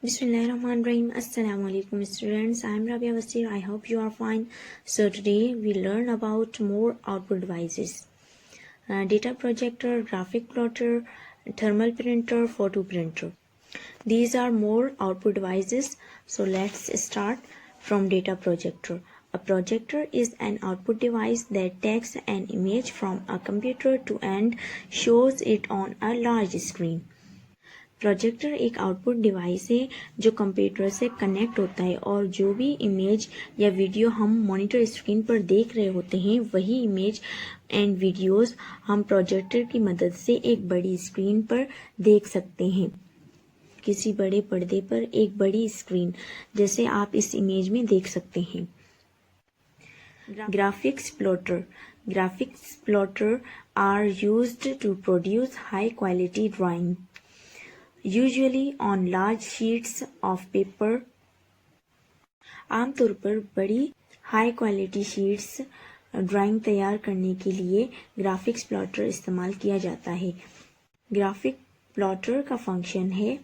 Bismillahirrahmanirrahim. Assalamu alaikum students. I am Rabia Wasir. I hope you are fine. So today we learn about more output devices. Data projector, graphic plotter, thermal printer, photo printer. These are more output devices. So let's start from data projector. A projector is an output device that takes an image from a computer to and shows it on a large screen. Projector एक output device है जो computer से connect होता है और जो भी image या वीडियो हम मॉनिटर स्क्रीन पर देख रहे होते हैं वही इमेज एंड वीडियोस हम प्रोजेक्टर की मदद से एक बड़ी स्क्रीन पर देख सकते हैं। किसी बड़े पर्दे पर एक बड़ी स्क्रीन जैसे आप इस इमेज में देख सकते हैं। Graphics plotter are used to produce high quality drawing usually on large sheets of paper. आमतौर पर बड़ी हाई क्वालिटी शीट्स ड्राइंग तैयार करने के लिए ग्राफिक्स प्लॉटर इस्तेमाल किया जाता है। ग्राफिक प्लॉटर का फंक्शन है,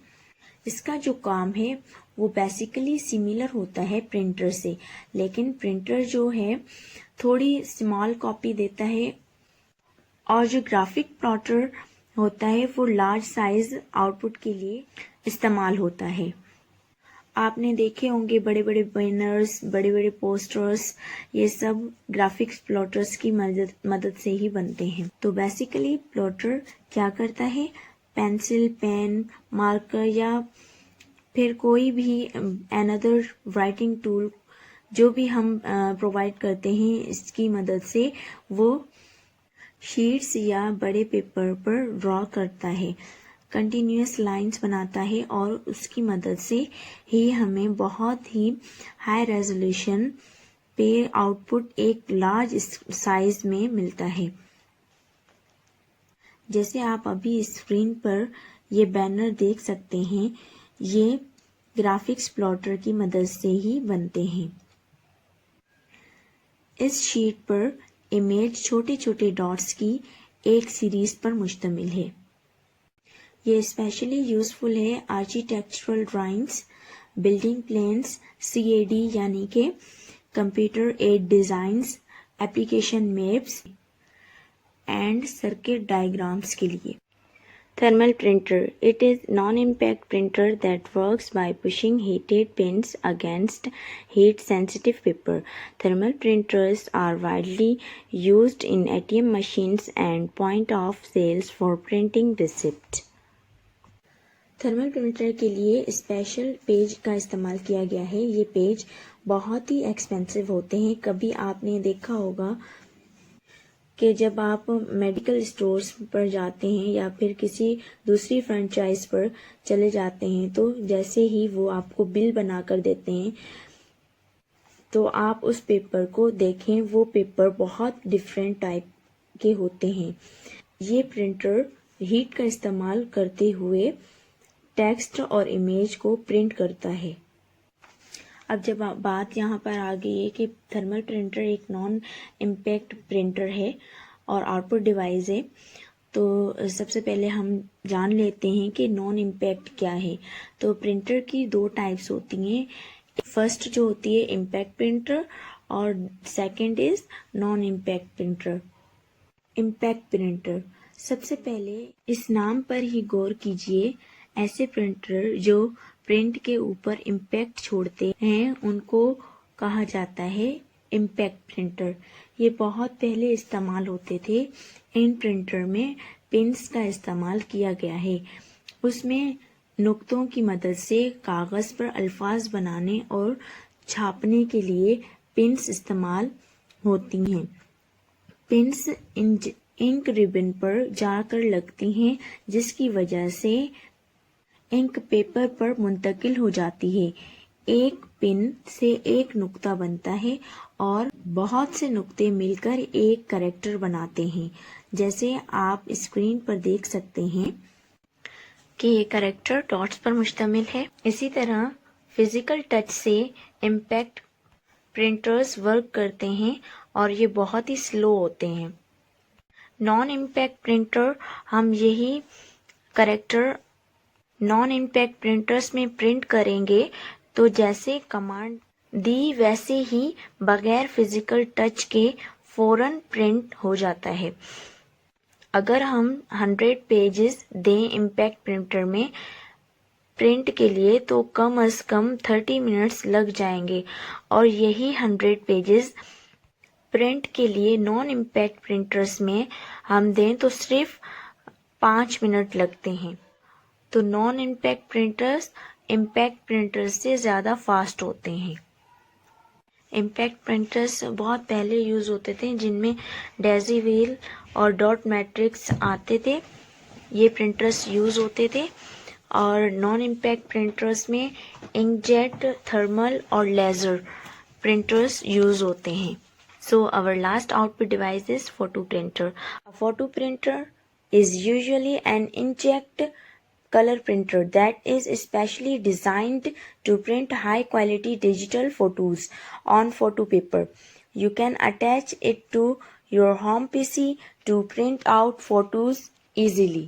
इसका जो काम है वो बेसिकली सिमिलर होता है प्रिंटर से, लेकिन प्रिंटर जो है थोड़ी स्मॉल कॉपी देता है और जो ग्राफिक प्लॉटर होता है वो लार्ज साइज आउटपुट के लिए इस्तेमाल होता है। आपने देखे होंगे बड़े बड़े बैनर्स, बड़े बड़े पोस्टर्स, ये सब ग्राफिक्स प्लॉटर्स की मदद से ही बनते हैं। तो बेसिकली प्लॉटर क्या करता है, पेंसिल, पेन, मार्कर या फिर कोई भी अनदर राइटिंग टूल जो भी हम प्रोवाइड करते हैं इसकी मदद से वो शीट्स या बड़े पेपर पर ड्रॉ करता है, कंटिन्यूअस लाइंस बनाता है और उसकी मदद से ही हमें बहुत ही हाई रेजोल्यूशन पे आउटपुट एक लार्ज साइज में मिलता है। जैसे आप अभी स्क्रीन पर ये बैनर देख सकते हैं, ये ग्राफिक्स प्लॉटर की मदद से ही बनते हैं। इस शीट पर इमेज छोटे छोटे डॉट्स की एक सीरीज पर मुश्तमिल है। ये स्पेशली यूजफुल है architectural drawings, building plans, CAD यानी कि computer aided designs, application maps and circuit diagrams के लिए। Thermal printer. It is non-impact printer that works by pushing heated pens against heat-sensitive paper. Thermal printers are widely used in ATM machines and point of sales for printing receipts. Thermal printer के लिए special page का इस्तेमाल किया गया है। ये page बहुत ही expensive होते हैं। कभी आपने देखा होगा कि जब आप मेडिकल स्टोर्स पर जाते हैं या फिर किसी दूसरी फ्रेंचाइज पर चले जाते हैं तो जैसे ही वो आपको बिल बना कर देते हैं तो आप उस पेपर को देखें, वो पेपर बहुत डिफरेंट टाइप के होते हैं। ये प्रिंटर हीट का इस्तेमाल करते हुए टेक्स्ट और इमेज को प्रिंट करता है। अब जब बात यहाँ पर आ गई है कि थर्मल प्रिंटर एक नॉन इम्पैक्ट प्रिंटर है और आउटपुट डिवाइस है, तो सबसे पहले हम जान लेते हैं कि नॉन इम्पैक्ट क्या है। तो प्रिंटर की दो टाइप्स होती हैं, फर्स्ट जो होती है इम्पैक्ट प्रिंटर और second is non impact printer. Impact printer, सबसे पहले इस नाम पर ही गौर कीजिए। ऐसे प्रिंटर जो प्रिंट के ऊपर इम्पैक्ट छोड़ते हैं उनको कहा जाता है इम्पैक्ट प्रिंटर। ये बहुत पहले इस्तेमाल होते थे। इन प्रिंटर में पिन्स का इस्तेमाल किया गया है। उसमें नुक्तों की मदद से कागज पर अल्फाज बनाने और छापने के लिए पिन्स इस्तेमाल होती हैं। पिन्स इंक रिबन पर जाकर लगती हैं जिसकी वजह से इंक पेपर पर मुंतकिल हो जाती है। एक पिन से एक नुक्ता बनता है और बहुत से नुक्ते मिलकर एक कैरेक्टर बनाते हैं। जैसे आप स्क्रीन पर देख सकते हैं कि ये कैरेक्टर डॉट्स पर मुश्तमिल है। इसी तरह फिजिकल टच से इम्पैक्ट प्रिंटर्स वर्क करते हैं और ये बहुत ही स्लो होते हैं। नॉन इम्पैक्ट प्रिंटर हम यही कैरेक्टर نان امپیکٹ پرنٹرز میں پرنٹ کریں گے تو جیسے کمانڈ دی ویسے ہی بغیر فزیکل ٹچ کے فوراً پرنٹ ہو جاتا ہے۔ اگر ہم 100 پیجز دیں امپیکٹ پرنٹر میں پرنٹ کے لیے تو کم از کم 30 منٹس لگ جائیں گے، اور یہی 100 پیجز پرنٹ کے لیے نان امپیکٹ پرنٹرز میں ہم دیں تو صرف 5 منٹ لگتے ہیں۔ تو naan impact printers impact printers سے زیادہ فاسٹ ہوتے ہیں۔ امپیکٹ پرنٹرز بہت پہلے یوز ہوتے تھے جن میں ڈیزی ویل اور ڈاٹ میٹرکس آتے تھے، یہ پرنٹرز یوز ہوتے تھے، اور نان امپیکٹ پرنٹرز میں انک جیٹ، تھرمل اور لیزر پرنٹرز یوز ہوتے ہیں۔ So our last output device is photo printer. A photo printer is usually an inkjet color printer that is specially designed to print high quality digital photos on photo paper. You can attach it to your home PC to print out photos easily.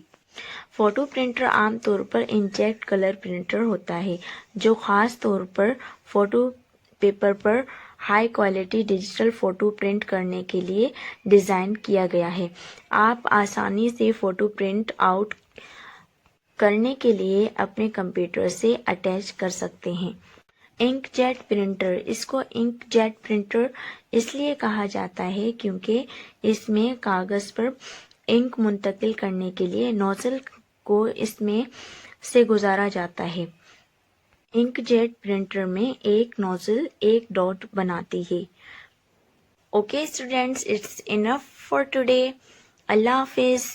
Photo printer عام طور پر inject colour printer ہوتا ہے جو خاص طور پر photo paper پر high quality digital photo print کرنے کے لیے ڈیزائن کیا گیا ہے۔ آپ آسانی سے فوٹو پرنٹ آؤٹ کرنے کے لیے اپنے کمپیوٹر سے اٹیچ کر سکتے ہیں۔ انک جیٹ پرنٹر، اس کو انک جیٹ پرنٹر اس لیے کہا جاتا ہے کیونکہ اس میں کاغذ پر انک منتقل کرنے کے لیے نوزل کو اس میں سے گزارا جاتا ہے۔ انک جیٹ پرنٹر میں ایک نوزل ایک ڈاٹ بناتی ہے۔ Okay students, it's enough for today. اللہ حافظ۔